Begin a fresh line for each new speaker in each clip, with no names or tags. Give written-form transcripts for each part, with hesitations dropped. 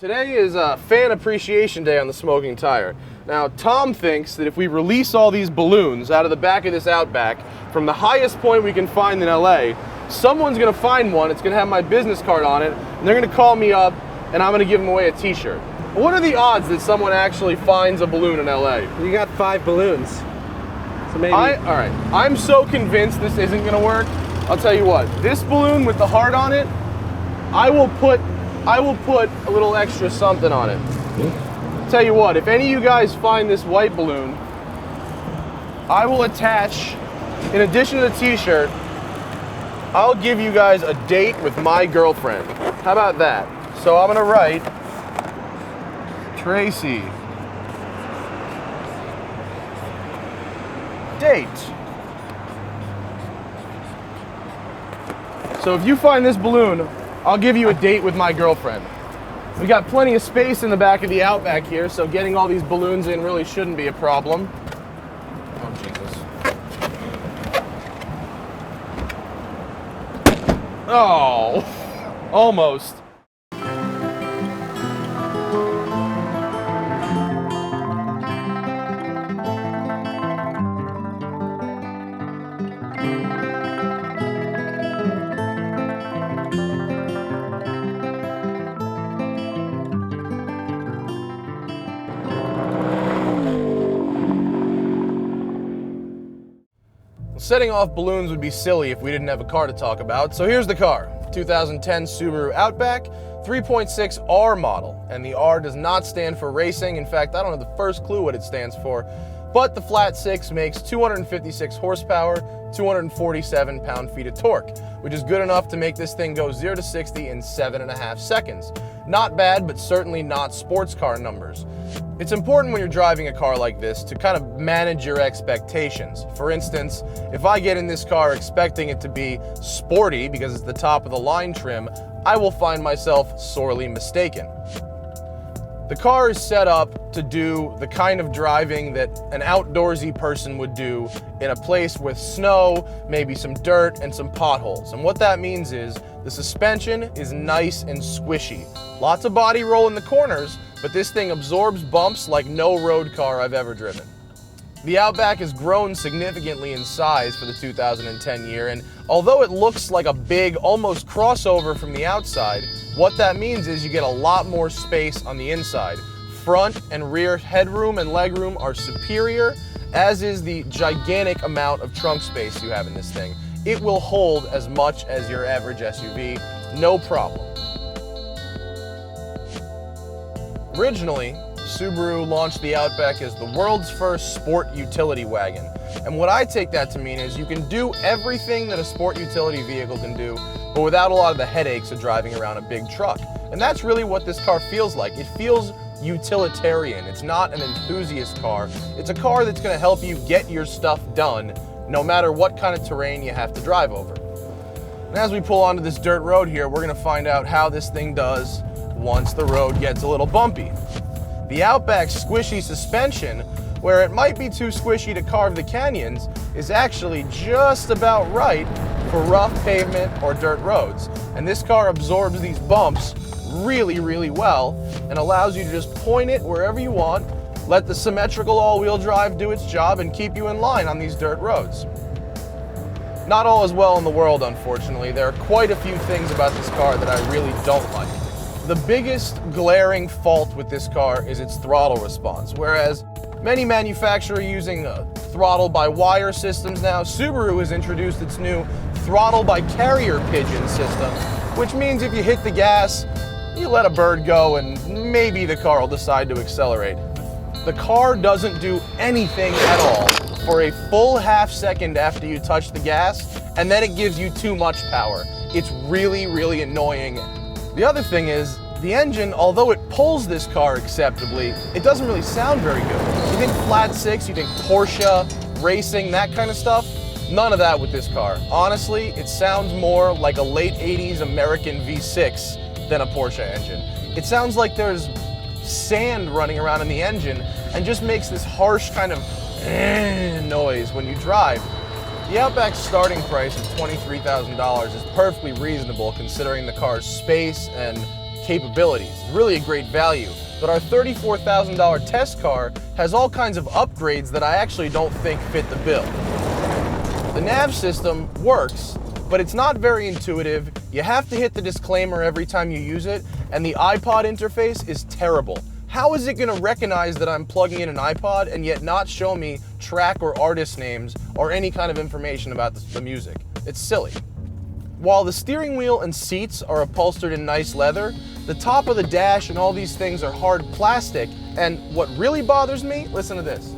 Today is Fan Appreciation Day on the Smoking Tire. Now, Tom thinks that if we release all these balloons out of the back of this Outback from the highest point we can find in LA, someone's gonna find one, it's gonna have my business card on it, and they're gonna call me up, and I'm gonna give them away a t-shirt. What are the odds that someone actually finds a balloon in LA?
You got 5 balloons. So maybe.
All right, I'm so convinced this isn't gonna work. I'll tell you what, this balloon with the heart on it, I will put a little extra something on it. Tell you what, if any of you guys find this white balloon, I will attach, in addition to the t-shirt, I'll give you guys a date with my girlfriend. How about that? So I'm gonna write, Tracy, date. So if you find this balloon, I'll give you a date with my girlfriend. We got plenty of space in the back of the Outback here, so getting all these balloons in really shouldn't be a problem. Oh, Jesus. Oh, almost. Setting off balloons would be silly if we didn't have a car to talk about, so here's the car. 2010 Subaru Outback, 3.6 R model, and the R does not stand for racing. In fact, I don't have the first clue what it stands for, but the flat 6 makes 256 horsepower, 247 pound-feet of torque, which is good enough to make this thing go 0 to 60 in 7.5 seconds. Not bad, but certainly not sports car numbers. It's important when you're driving a car like this to kind of manage your expectations. For instance, if I get in this car expecting it to be sporty because it's the top of the line trim, I will find myself sorely mistaken. The car is set up to do the kind of driving that an outdoorsy person would do in a place with snow, maybe some dirt, and some potholes. And what that means is the suspension is nice and squishy. Lots of body roll in the corners, but this thing absorbs bumps like no road car I've ever driven. The Outback has grown significantly in size for the 2010 year, and although it looks like a big, almost crossover from the outside, what that means is you get a lot more space on the inside. Front and rear headroom and legroom are superior, as is the gigantic amount of trunk space you have in this thing. It will hold as much as your average SUV, no problem. Originally, Subaru launched the Outback as the world's first sport utility wagon. And what I take that to mean is you can do everything that a sport utility vehicle can do, but without a lot of the headaches of driving around a big truck. And that's really what this car feels like. It feels utilitarian. It's not an enthusiast car. It's a car that's going to help you get your stuff done, no matter what kind of terrain you have to drive over. And as we pull onto this dirt road here, we're going to find out how this thing does once the road gets a little bumpy. The Outback's squishy suspension, where it might be too squishy to carve the canyons, is actually just about right for rough pavement or dirt roads. And this car absorbs these bumps really, really well and allows you to just point it wherever you want, let the symmetrical all-wheel drive do its job, and keep you in line on these dirt roads. Not all is well in the world, unfortunately. There are quite a few things about this car that I really don't like. The biggest glaring fault with this car is its throttle response. Whereas many manufacturers are using throttle-by-wire systems now, Subaru has introduced its new throttle-by-carrier pigeon system, which means if you hit the gas, you let a bird go and maybe the car will decide to accelerate. The car doesn't do anything at all for a full half second after you touch the gas, and then it gives you too much power. It's really, really annoying. The other thing is, the engine, although it pulls this car acceptably, it doesn't really sound very good. You think flat 6, you think Porsche, racing, that kind of stuff? None of that with this car. Honestly, it sounds more like a late 80s American V6 than a Porsche engine. It sounds like there's sand running around in the engine and just makes this harsh kind of noise when you drive. The Outback's starting price of $23,000 is perfectly reasonable considering the car's space and capabilities. It's really a great value. But our $34,000 test car has all kinds of upgrades that I actually don't think fit the bill. The nav system works, but it's not very intuitive. You have to hit the disclaimer every time you use it, and the iPod interface is terrible. How is it going to recognize that I'm plugging in an iPod and yet not show me track or artist names or any kind of information about the music? It's silly. While the steering wheel and seats are upholstered in nice leather, the top of the dash and all these things are hard plastic, and what really bothers me, listen to this.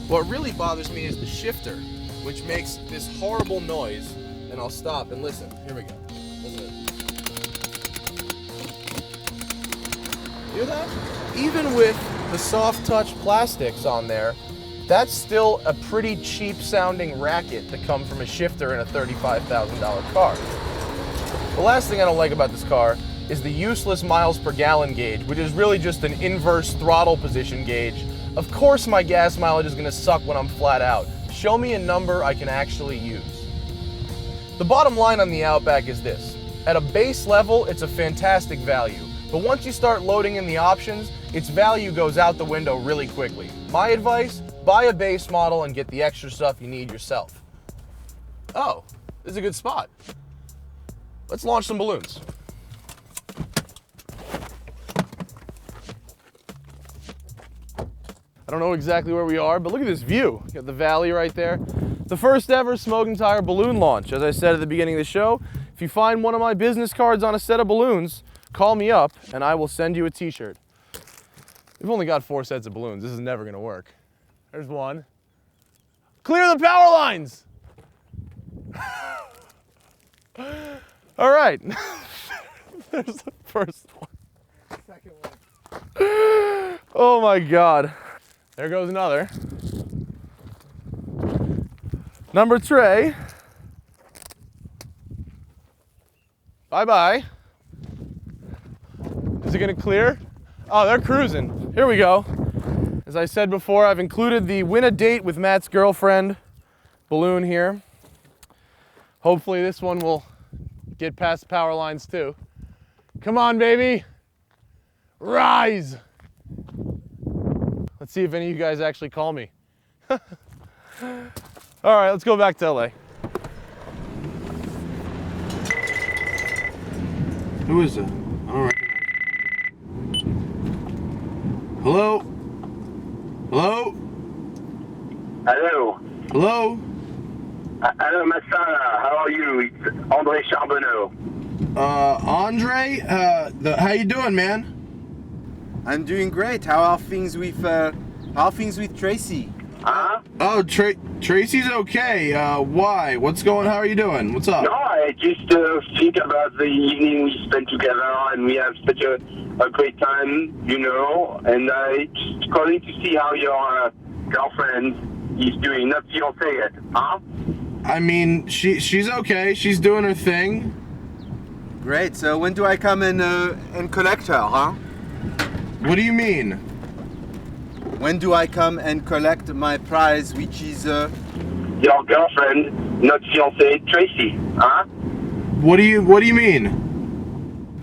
What really bothers me is the shifter, which makes this horrible noise, and I'll stop and listen. Here we go. Listen to this. Hear that? Even with the soft touch plastics on there, that's still a pretty cheap sounding racket to come from a shifter in a $35,000 car. The last thing I don't like about this car is the useless miles per gallon gauge, which is really just an inverse throttle position gauge. Of course my gas mileage is gonna suck when I'm flat out. Show me a number I can actually use. The bottom line on the Outback is this. At a base level, it's a fantastic value. But once you start loading in the options, its value goes out the window really quickly. My advice, buy a base model and get the extra stuff you need yourself. Oh, this is a good spot. Let's launch some balloons. I don't know exactly where we are, but look at this view. You got the valley right there. The first ever Smoking Tire balloon launch. As I said at the beginning of the show, if you find one of my business cards on a set of balloons, call me up and I will send you a t-shirt. We've only got 4 sets of balloons. This is never gonna work. There's one. Clear the power lines! All right. There's the first one. Second one. Oh my God. There goes another. Number 3. Bye-bye. Is it gonna clear? Oh, they're cruising. Here we go. As I said before, I've included the Win a Date with Matt's Girlfriend balloon here. Hopefully this one will get past the power lines too. Come on, baby. Rise. Let's see if any of you guys actually call me. All right, let's go back to LA. Who is it? I don't recognize. Hello? Hello?
Hello.
Hello?
Hello, Massana. How are you? It's Andre Charbonneau.
Andre? How you doing, man?
I'm doing great. How are things with Tracy?
Huh?
Oh, Tracy's okay. Why? What's going? How are you doing? What's up?
No, I just think about the evening we spent together, and we have such a great time, you know. And I just calling to see how your girlfriend is doing. Not fiancé yet, huh?
I mean, she's okay. She's doing her thing.
Great. So when do I come and collect her, huh?
What do you mean?
When do I come and collect my prize, which is
Your girlfriend, not fiancé, Tracy, huh?
What do you mean?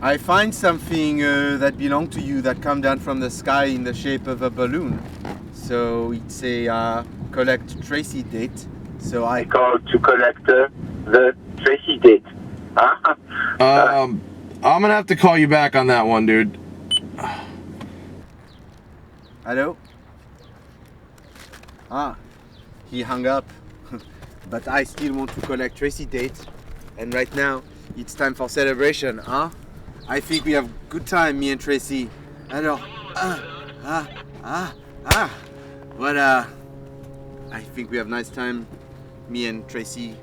I find something that belongs to you that come down from the sky in the shape of a balloon. So it's a collect Tracy date. So I
call to collect the Tracy date, huh?
I'm gonna have to call you back on that one, dude.
Hello? Ah, he hung up. But I still want to collect Tracy date. And right now, it's time for celebration, huh? I think we have good time, me and Tracy. Alors, but I think we have nice time, me and Tracy.